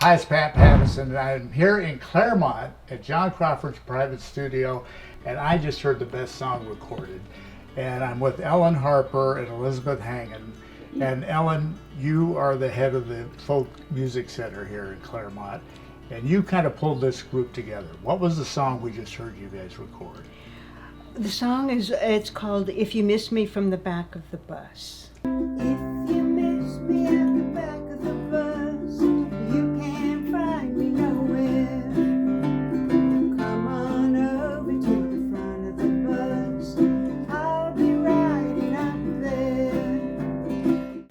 Hi, it's Pat Pattison, and I'm here in Claremont at John Crawford's private studio, and I just heard the best song recorded. And I'm with Ellen Harper and Elizabeth Hangan. And Ellen, you are the head of the Folk Music Center here in Claremont, and you kind of pulled this group together. What was the song we just heard you guys record? The song it's called If You Miss Me from the Back of the Bus. If you miss me at the back of the bus, you can't find me nowhere. Come on over to the front of the bus, I'll be riding up there.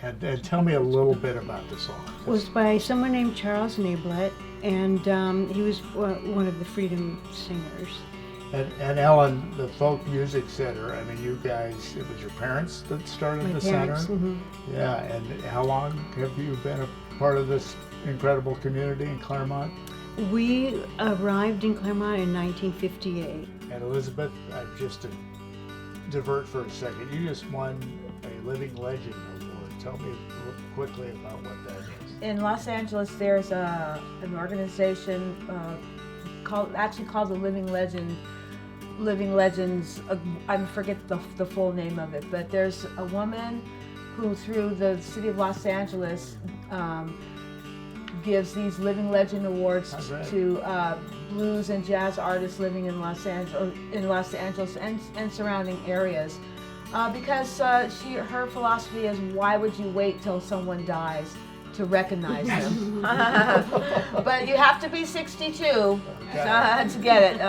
And tell me a little bit about the song. It was by someone named Charles Nablett, and he was one of the Freedom Singers. And Ellen, the Folk Music Center, I mean, you guys, it was your parents that started My the parents, center? mm-hmm. Yeah, and how long have you been a part of this incredible community in Claremont? We arrived in Claremont in 1958. And Elizabeth, just to divert for a second, you just won a Living Legend Award. Tell me quickly about what that is. In Los Angeles, there's an organization called the Living Legends. I forget the full name of it, but there's a woman who, through the city of Los Angeles, gives these Living Legend Awards to blues and jazz artists living in Los Angeles and surrounding areas. Because her philosophy is, why would you wait till someone dies to recognize them? But you have to be 62 to get it.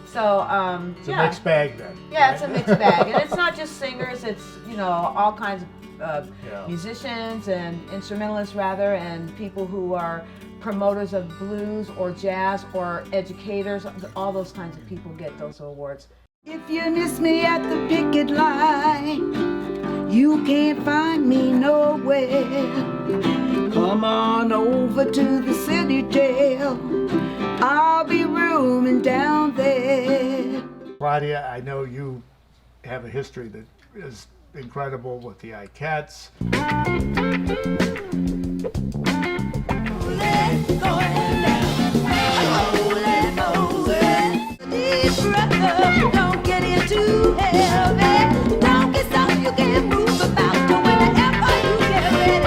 It's a mixed bag then. Yeah, right? it's a mixed bag, and it's not just singers. It's all kinds of musicians and instrumentalists rather, and people who are promoters of blues or jazz or educators. All those kinds of people get those awards. If you miss me at the picket line, you can't find me nowhere. Come on over to the city jail, I'll be rooming down there. Claudia, I know you have a history that is incredible with the Ikettes. Don't get in too heavy. Don't get so you can move about to whenever you get ready.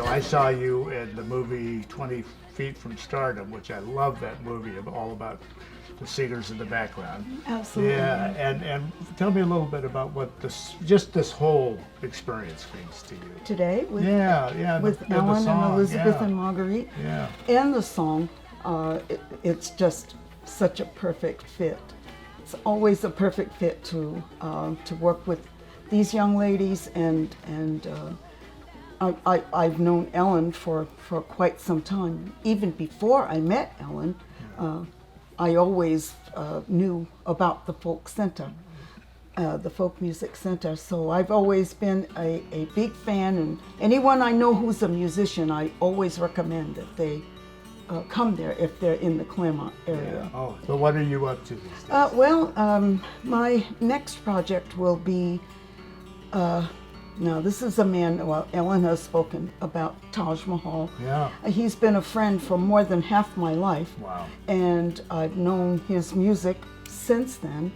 I saw you in the movie 20 Feet from Stardom, which I love that movie, all about the singers in the background. Absolutely. Yeah, and tell me a little bit about what this whole experience means to you. Today with with Ellen song, and Elizabeth and Marguerite. Yeah. And the song, it's just such a perfect fit. It's always a perfect fit to work with these young ladies, and I've known Ellen for quite some time. Even before I met Ellen, I always knew about the Folk Center, the Folk Music Center. So I've always been a big fan, and anyone I know who's a musician, I always recommend that they come there if they're in the Claremont area. Yeah. Oh, so what are you up to these days? My next project will be, now this is a man, Ellen has spoken about Taj Mahal. Yeah. He's been a friend for more than half my life. Wow. And I've known his music since then,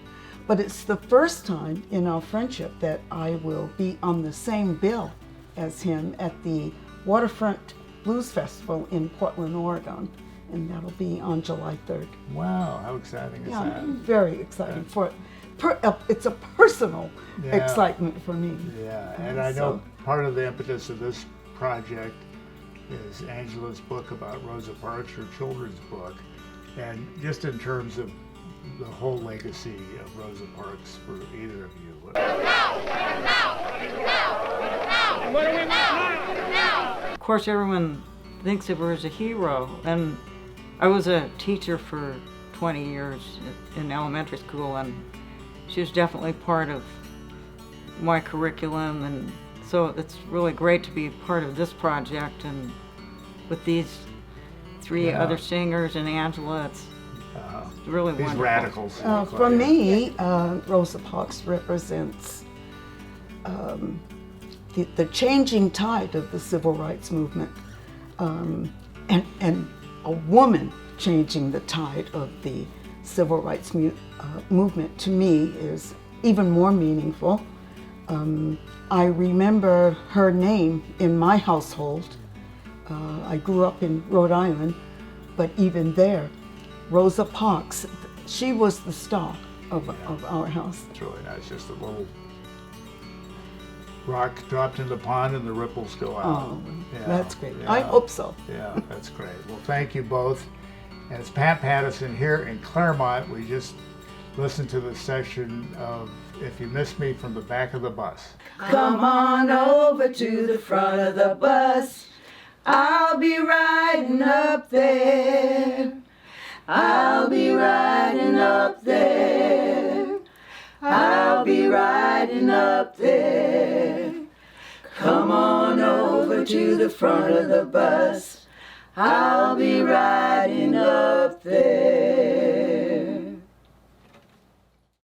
but it's the first time in our friendship that I will be on the same bill as him at the Waterfront Blues Festival in Portland, Oregon, and that'll be on July 3rd. Wow, how exciting is that? Very exciting it's a personal excitement for me. Yeah, and I know part of the impetus of this project is Angela's book about Rosa Parks, her children's book, and just in terms of the whole legacy of Rosa Parks for either of you. Of course, everyone thinks of her as a hero, and I was a teacher for 20 years in elementary school, and she was definitely part of my curriculum, and so it's really great to be part of this project, and with these three other singers and Angela, it's really These wonderful. radicals. For me, Rosa Parks represents the changing tide of the civil rights movement, and a woman changing the tide of the civil rights movement, to me, is even more meaningful. I remember her name in my household. I grew up in Rhode Island, but even there, Rosa Parks, she was the star of our house. It's really nice. Just a little rock dropped in the pond and the ripples go out. Oh, Yeah, that's great. yeah. I hope so. Yeah, that's great. Well, thank you both. And it's Pat Pattison here in Claremont. We just listened to the session of If You Miss Me from the Back of the Bus. Come on over to the front of the bus. I'll be riding up there. I'll be riding up there. I'll be riding up there. Come on over to the front of the bus. I'll be riding up there.